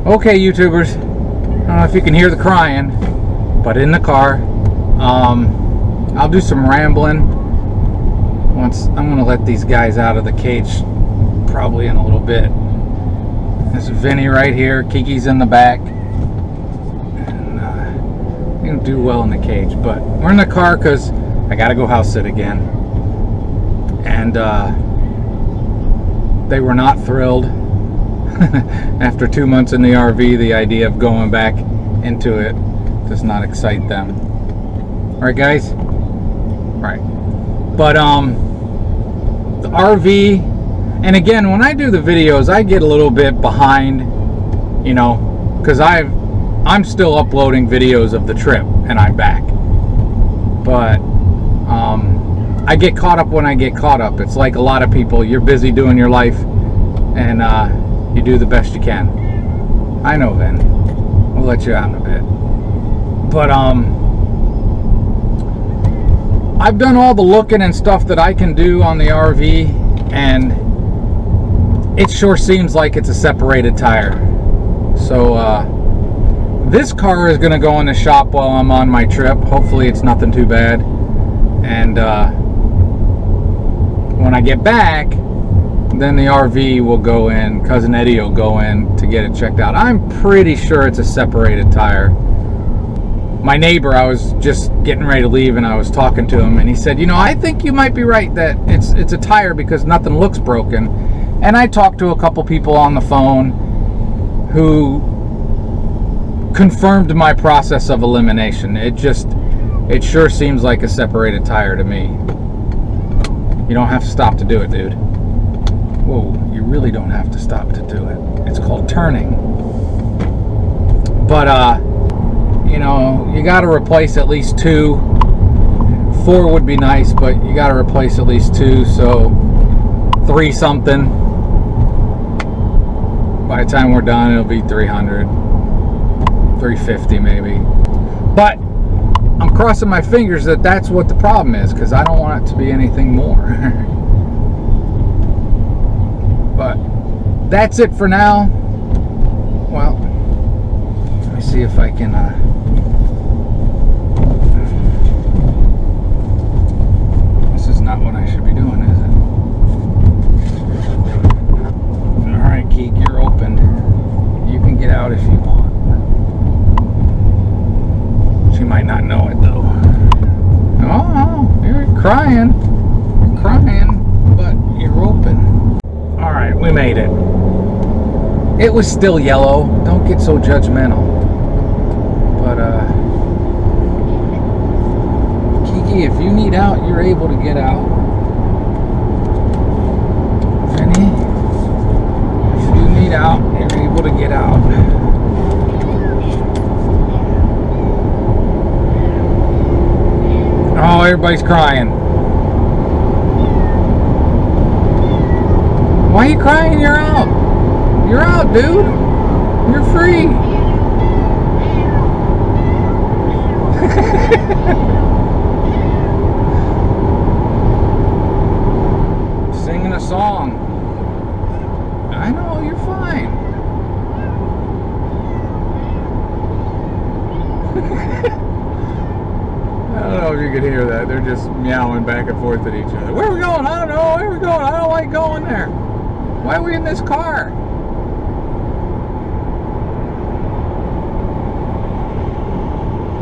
Okay, YouTubers, I don't know if you can hear the crying, but in the car, I'll do some rambling once. I'm going to let these guys out of the cage probably in a little bit. This is Vinny right here, Kiki's in the back, and they don't do well in the cage, but we're in the car because I got to go house sit again, and they were not thrilled. After 2 months in the RV, the idea of going back into it does not excite them. Right, guys? Right. But the RV, and again, when I do the videos, I get a little bit behind, you know, because I'm still uploading videos of the trip and I'm back. But I get caught up when I get caught up. It's like a lot of people, you're busy doing your life, and you do the best you can. I know, Vin. We'll let you out in a bit. But I've done all the looking and stuff that I can do on the RV, and it sure seems like it's a separated tire. So this car is going to go in the shop while I'm on my trip. Hopefully it's nothing too bad. And when I get back, then the RV will go in, Cousin Eddie will go in to get it checked out. I'm pretty sure it's a separated tire. My neighbor, I was just getting ready to leave and I was talking to him, and he said, you know, I think you might be right that it's a tire because nothing looks broken. And I talked to a couple people on the phone who confirmed my process of elimination. It sure seems like a separated tire to me. You don't have to stop to do it, dude. Whoa, you really don't have to stop to do it. It's called turning. But, you know, you got to replace at least 2. 4 would be nice, but you got to replace at least 2, so 3 something. By the time we're done, it'll be 300, 350 maybe. But I'm crossing my fingers that that's what the problem is, because I don't want it to be anything more. But that's it for now. Well, let me see if I can this is not what I should be doing, is it? Alright, Keek, you're open. You can get out if you want. She might not know it though. Oh, you're crying. You're crying, but you're open. Alright, we made it. It was still yellow. Don't get so judgmental. But, Kiki, if you need out, you're able to get out. Vinny, if you need out, you're able to get out. Oh, everybody's crying. Why are you crying? You're out. You're out, dude. You're free. Singing a song. I know, you're fine. I don't know if you could hear that. They're just meowing back and forth at each other. Where are we going? I don't know. Where are we going? I don't like going there. Why are we in this car?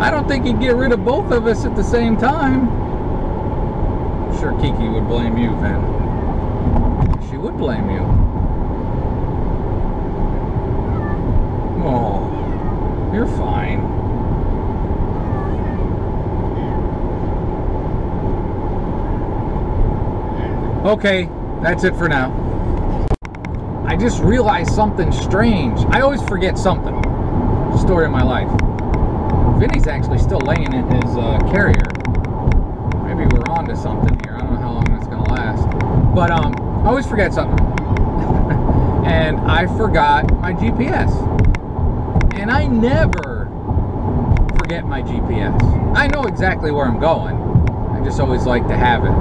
I don't think you'd get rid of both of us at the same time. I'm sure Kiki would blame you, Vin. She would blame you. Oh, you're fine. Okay, that's it for now. I just realized something strange. I always forget something. Story of my life. Vinny's actually still laying in his carrier. Maybe we're on to something here. I don't know how long it's going to last. But I always forget something. And I forgot my GPS. And I never forget my GPS. I know exactly where I'm going. I just always like to have it.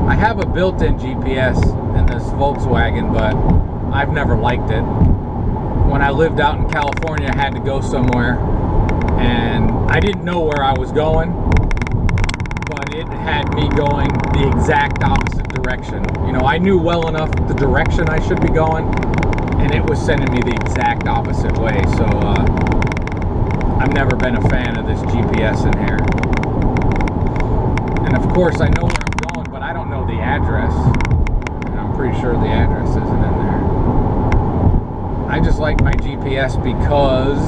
I have a built-in GPS in this Volkswagen, but I've never liked it. when I lived out in California, I had to go somewhere, and I didn't know where I was going, but it had me going the exact opposite direction. You know, I knew well enough the direction I should be going, and it was sending me the exact opposite way. So I've never been a fan of this GPS in here. And of course I know where I'm going, but I don't know the address. And I'm pretty sure the address isn't in there. I just like my GPS because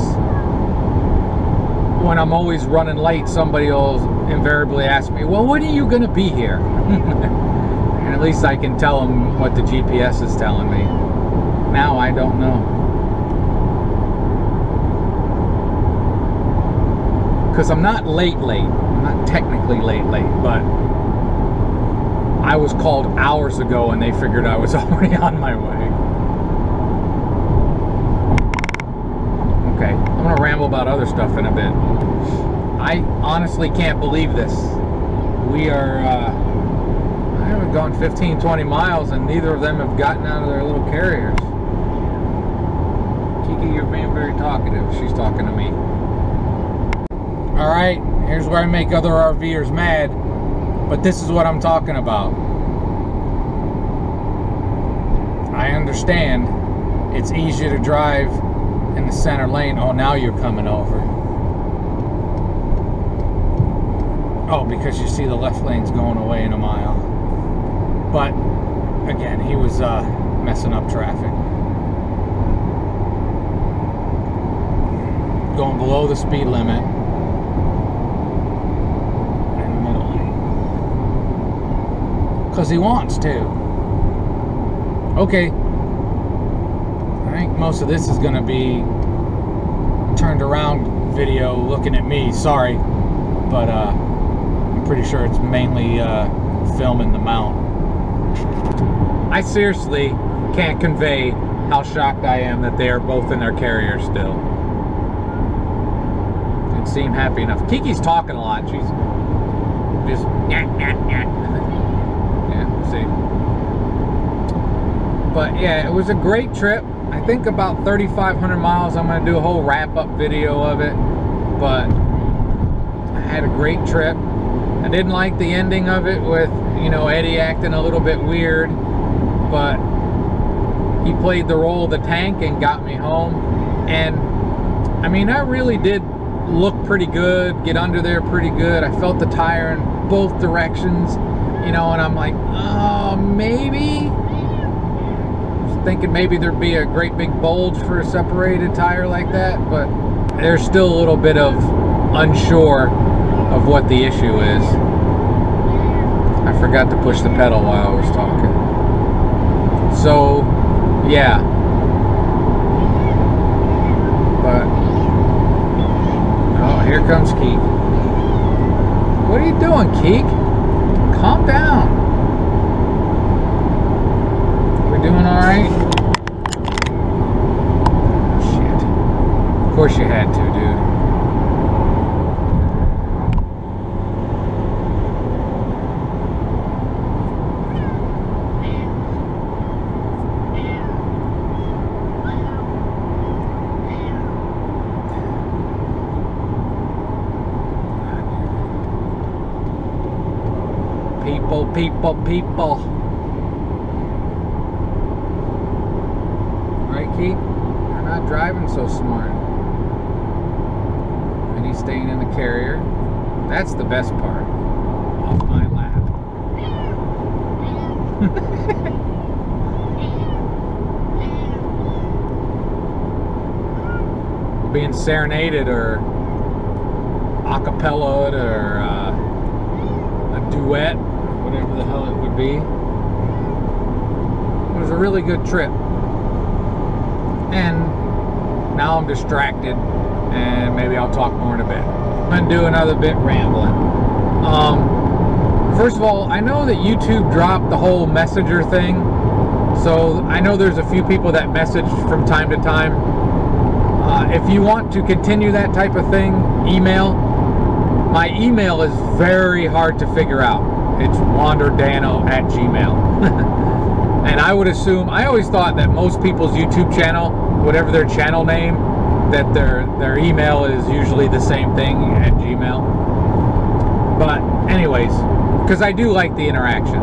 when I'm always running late, somebody will invariably ask me, well, when are you going to be here? And at least I can tell them what the GPS is telling me. Now I don't know. Because I'm not late. I'm not technically late, but I was called hours ago and they figured I was already on my way. Okay, I'm going to ramble about other stuff in a bit. I honestly can't believe this. We are, I haven't gone 15, 20 miles and neither of them have gotten out of their little carriers. Kiki, you're being very talkative. She's talking to me. Alright, here's where I make other RVers mad, but this is what I'm talking about. I understand it's easier to drive in the center lane. Oh, now you're coming over. Oh, because you see the left lane's going away in a mile. But, again, he was messing up traffic. Going below the speed limit. Because he wants to. Okay. I think most of this is going to be turned around video looking at me. Sorry. But I'm pretty sure it's mainly filming the mount. I seriously can't convey how shocked I am that they are both in their carriers still. Didn't seem happy enough. Kiki's talking a lot. She's just see. But yeah, it was a great trip. I think about 3,500 miles. I'm going to do a whole wrap-up video of it. But I had a great trip. I didn't like the ending of it with, you know, Eddie acting a little bit weird. But he played the role of the tank and got me home. And I mean, I really did look pretty good, get under there pretty good. I felt the tire in both directions. You know, and I'm like, oh, maybe. Just thinking maybe there'd be a great big bulge for a separated tire like that, but there's still a little bit of unsure of what the issue is. I forgot to push the pedal while I was talking. So, yeah. But, oh, here comes Keek. What are you doing, Keek? Calm down. We're doing all right? Shit. Of course you had to, dude. People. Right, Keith? You're not driving so smart. And he's staying in the carrier. That's the best part. Off my lap. Being serenaded or acapella or a duet, whatever the hell it would be. It was a really good trip. And now I'm distracted and maybe I'll talk more in a bit. I'm going to do another bit rambling. First of all, I know that YouTube dropped the whole messenger thing. So I know there's a few people that message from time to time. If you want to continue that type of thing, email. My email is very hard to figure out. It's wanderdano@gmail. And I would assume, I always thought that most people's YouTube channel whatever their channel name, that their email is usually the same thing at Gmail. But anyways, because I do like the interaction.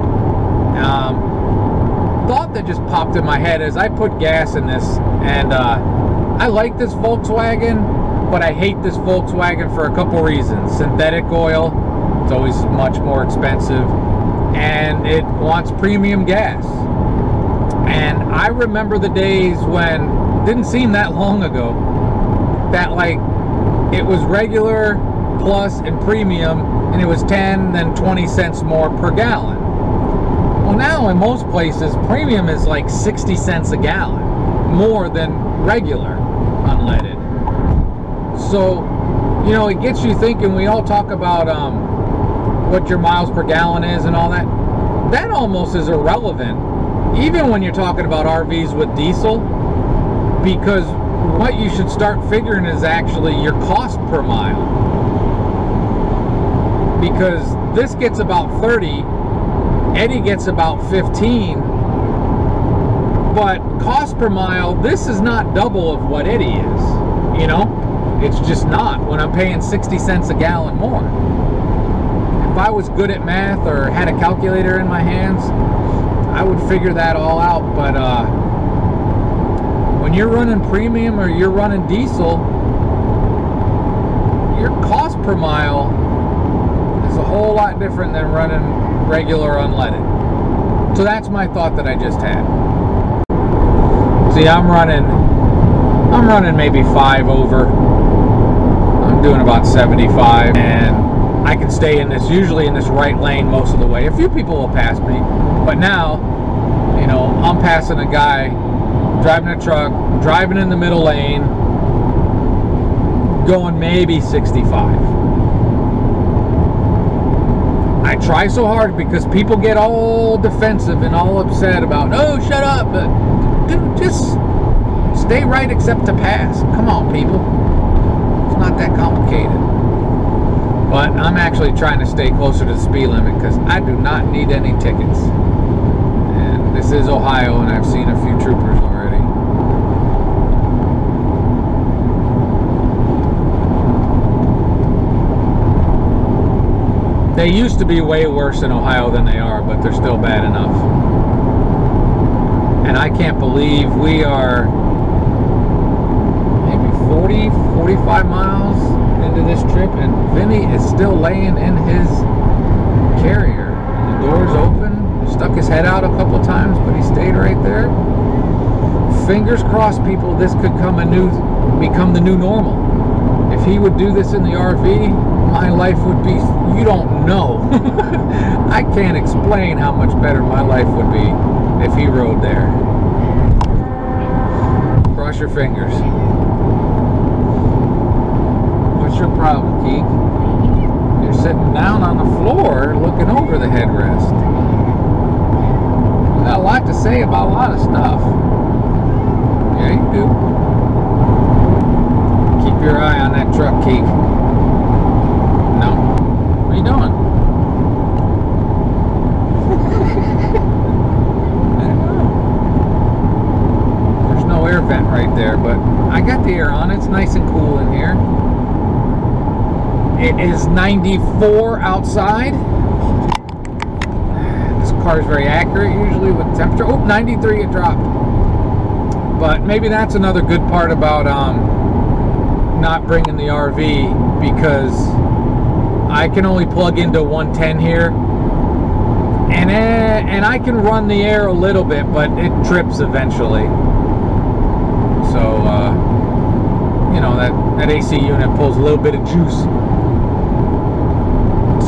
Thought that just popped in my head as I put gas in this, and I like this Volkswagen, but I hate this Volkswagen for a couple reasons. Synthetic oil, it's always much more expensive, and it wants premium gas. And I remember the days when, didn't seem that long ago, that like it was regular plus and premium, and it was 10 then 20 cents more per gallon. Well, now in most places premium is like 60 cents a gallon more than regular unleaded. So, you know, it gets you thinking. We all talk about what your miles per gallon is and all that. That almost is irrelevant, even when you're talking about RVs with diesel, because what you should start figuring is actually your cost per mile. Because this gets about 30, Eddie gets about 15, but cost per mile, this is not double of what Eddie is, you know? It's just not, when I'm paying 60 cents a gallon more. If I was good at math or had a calculator in my hands, I would figure that all out. But when you're running premium or you're running diesel, your cost per mile is a whole lot different than running regular unleaded. So that's my thought that I just had. See, I'm running maybe 5 over. I'm doing about 75, and I can stay in this, usually in this right lane most of the way. A few people will pass me, but now, you know, I'm passing a guy driving a truck, driving in the middle lane, going maybe 65. I try so hard because people get all defensive and all upset about, oh, shut up, but dude, just stay right except to pass. Come on, people. It's not that complicated. But I'm actually trying to stay closer to the speed limit because I do not need any tickets. And this is Ohio, and I've seen a few troopers already. They used to be way worse in Ohio than they are, but they're still bad enough. And I can't believe we are maybe 40, 45 miles into this trip, and Vinny is still laying in his carrier. And the door's open. Stuck his head out a couple times, but he stayed right there. Fingers crossed, people, this could become the new normal. If he would do this in the RV, my life would be, you don't know. I can't explain how much better my life would be if he rode there. Cross your fingers. What's your problem, Keek? You're sitting down on the floor looking over the headrest. You got a lot to say about a lot of stuff. Yeah, you do. Keep your eye on that truck, Keek. No? What are you doing? I don't know. There's no air vent right there, but I got the air on. It's nice and cool in here. It is 94 outside. This car is very accurate usually with temperature. Oh, 93 it dropped. But maybe that's another good part about not bringing the RV, because I can only plug into 110 here, and I can run the air a little bit, but it trips eventually. So you know, that AC unit pulls a little bit of juice.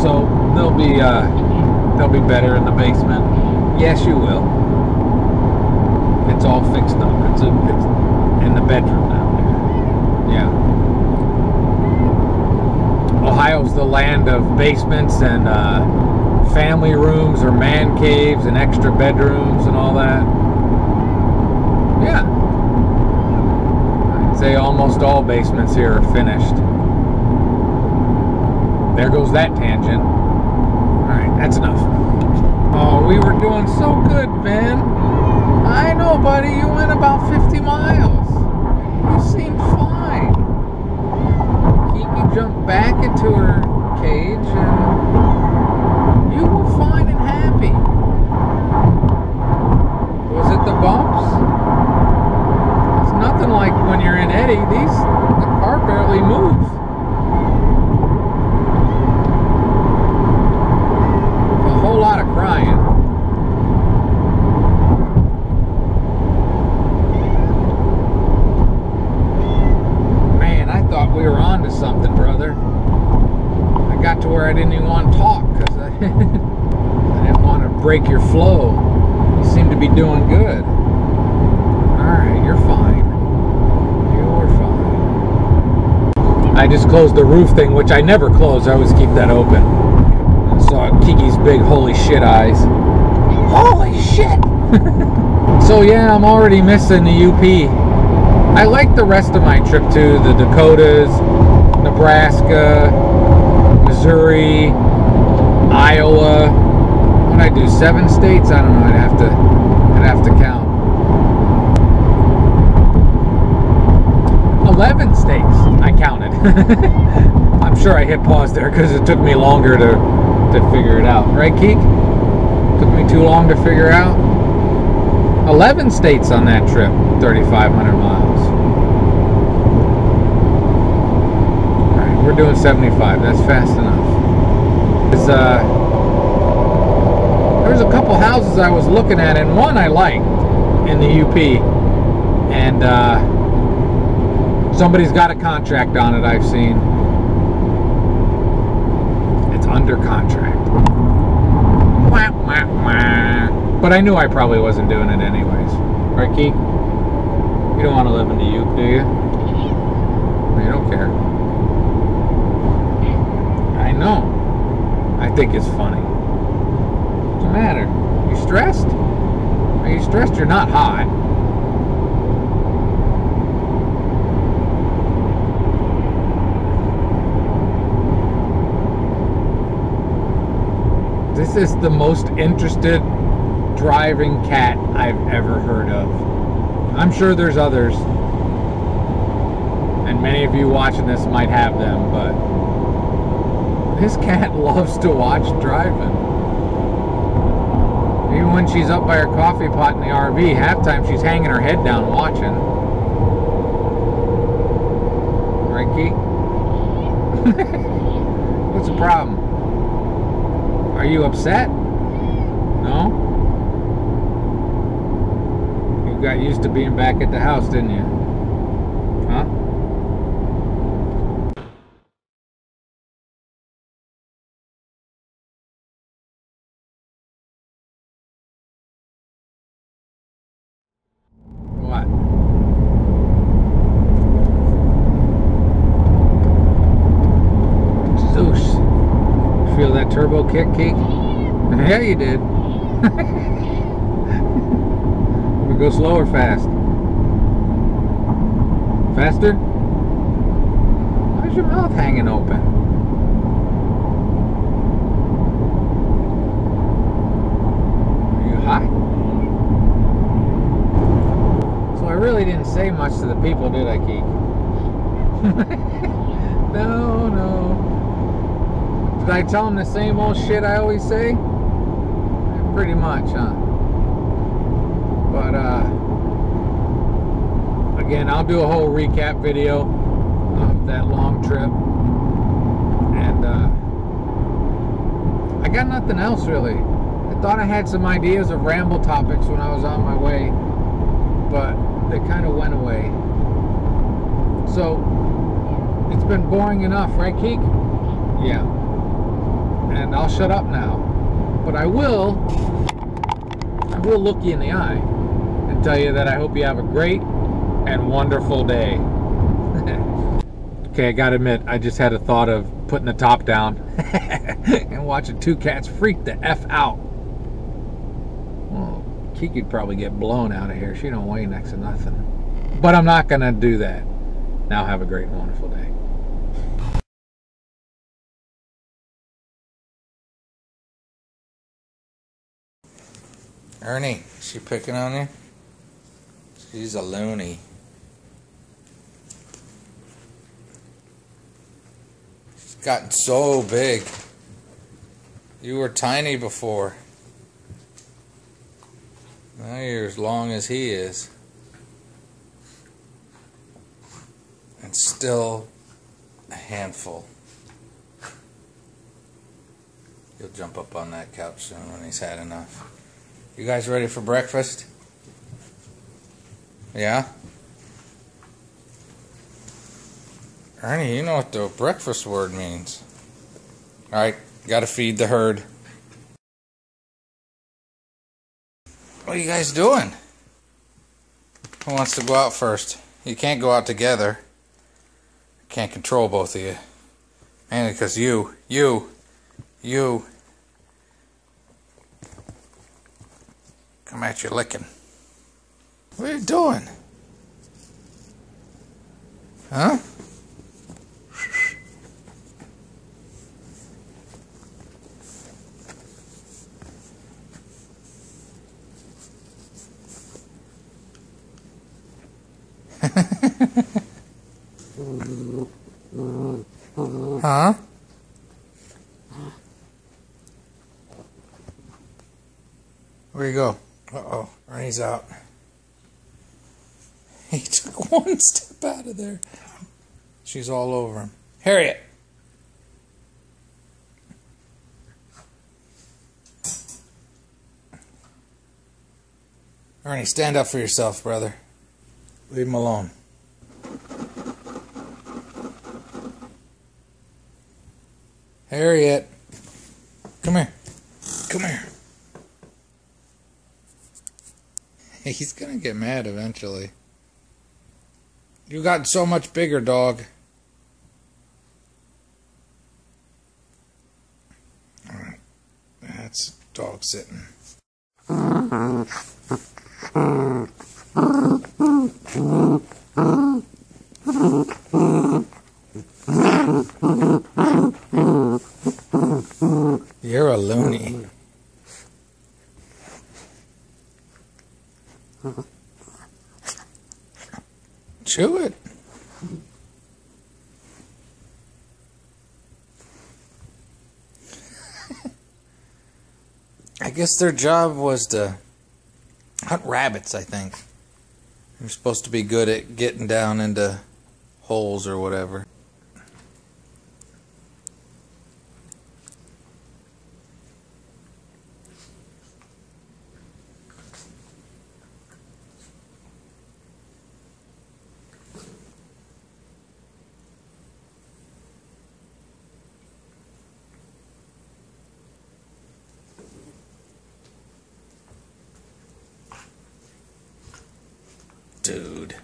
So they'll be better in the basement. Yes, you will. It's all fixed up. It's in the bedroom now. Yeah. Ohio's the land of basements and family rooms or man caves and extra bedrooms and all that. Yeah. I'd say almost all basements here are finished. There goes that tangent. Alright, that's enough. Oh, we were doing so good, Ben. I know, buddy. You went about 50 miles. You seemed fine. Kiki jumped back into her cage and you were fine and happy. Was it the bumps? It's nothing like when you're in Eddie. The car barely moves. A whole lot of crying. Man, I thought we were on to something, brother. I got to where I didn't even want to talk because I didn't want to break your flow. You seem to be doing good. Alright, you're fine. You're fine. I just closed the roof thing, which I never close. I always keep that open. I saw Kiki's big holy shit eyes. Holy shit! So yeah, I'm already missing the UP. I like the rest of my trip too. The Dakotas, Nebraska, Missouri, Iowa. What I do? 7 states? I don't know. I'd have to count. 11 states. I counted. I'm sure I hit pause there because it took me longer to figure it out. Right, Keek? Took me too long to figure out. 11 states on that trip. 3,500 miles. All right, we're doing 75. That's fast enough. There's a couple houses I was looking at, and one I liked in the UP, and somebody's got a contract on it. I've seen it's under contract. Wah, wah, wah. But I knew I probably wasn't doing it anyways. Right, Keek? You don't want to live in the UP, do you? You don't care. I know. I think it's funny. What's the matter? You stressed? Are you stressed? You're not hot. This is the most interested driving cat I've ever heard of. I'm sure there's others, and many of you watching this might have them, but this cat loves to watch driving. Even when she's up by her coffee pot in the RV, half time she's hanging her head down watching. Right, Key? What's the problem? Are you upset? No? You got used to being back at the house, didn't you? Huh? What? Zeus. Feel that turbo kick, Keek? Yeah, you did. We go slow or fast? Faster? Why's your mouth hanging open? Are you hot? So I really didn't say much to the people, did I, Keek? No. Did I tell them the same old shit I always say? Pretty much, huh? But, again, I'll do a whole recap video of that long trip. And, I got nothing else, really. I thought I had some ideas of ramble topics when I was on my way, but they kind of went away. So, it's been boring enough, right, Keek? Yeah. And I'll shut up now. But I will look you in the eye and tell you that I hope you have a great and wonderful day. Okay, I gotta admit, I just had a thought of putting the top down and watching two cats freak the F out. Well, Kiki'd probably get blown out of here. She don't weigh next to nothing. But I'm not gonna do that. Now have a great and wonderful day. Ernie, is she picking on you? She's a loony. Gotten so big. You were tiny before. Now you're as long as he is. And still a handful. He'll jump up on that couch soon when he's had enough. You guys ready for breakfast? Yeah? Ernie, you know what the breakfast word means. Alright, gotta feed the herd. What are you guys doing? Who wants to go out first? You can't go out together. Can't control both of you. Mainly because you. Come at you licking. What are you doing? Huh? Huh? Where you go? Uh-oh, Ernie's out. He took one step out of there. She's all over him. Harriet! Ernie, stand up for yourself, brother. Leave him alone. Harriet! Come here. Come here. He's gonna get mad eventually. You got so much bigger, dog. Alright. That's dog sitting. You're a loony. Chew it. I guess their job was to hunt rabbits, I think. They're supposed to be good at getting down into holes or whatever. Dude.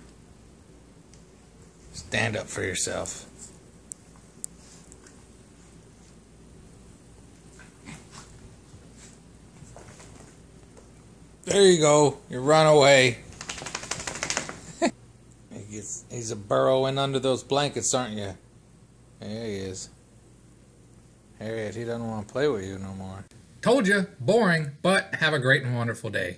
Stand up for yourself. There you go. You run away. He's a burrowing under those blankets, aren't you? There he is. Harriet, he doesn't want to play with you no more. Told you, boring, but have a great and wonderful day.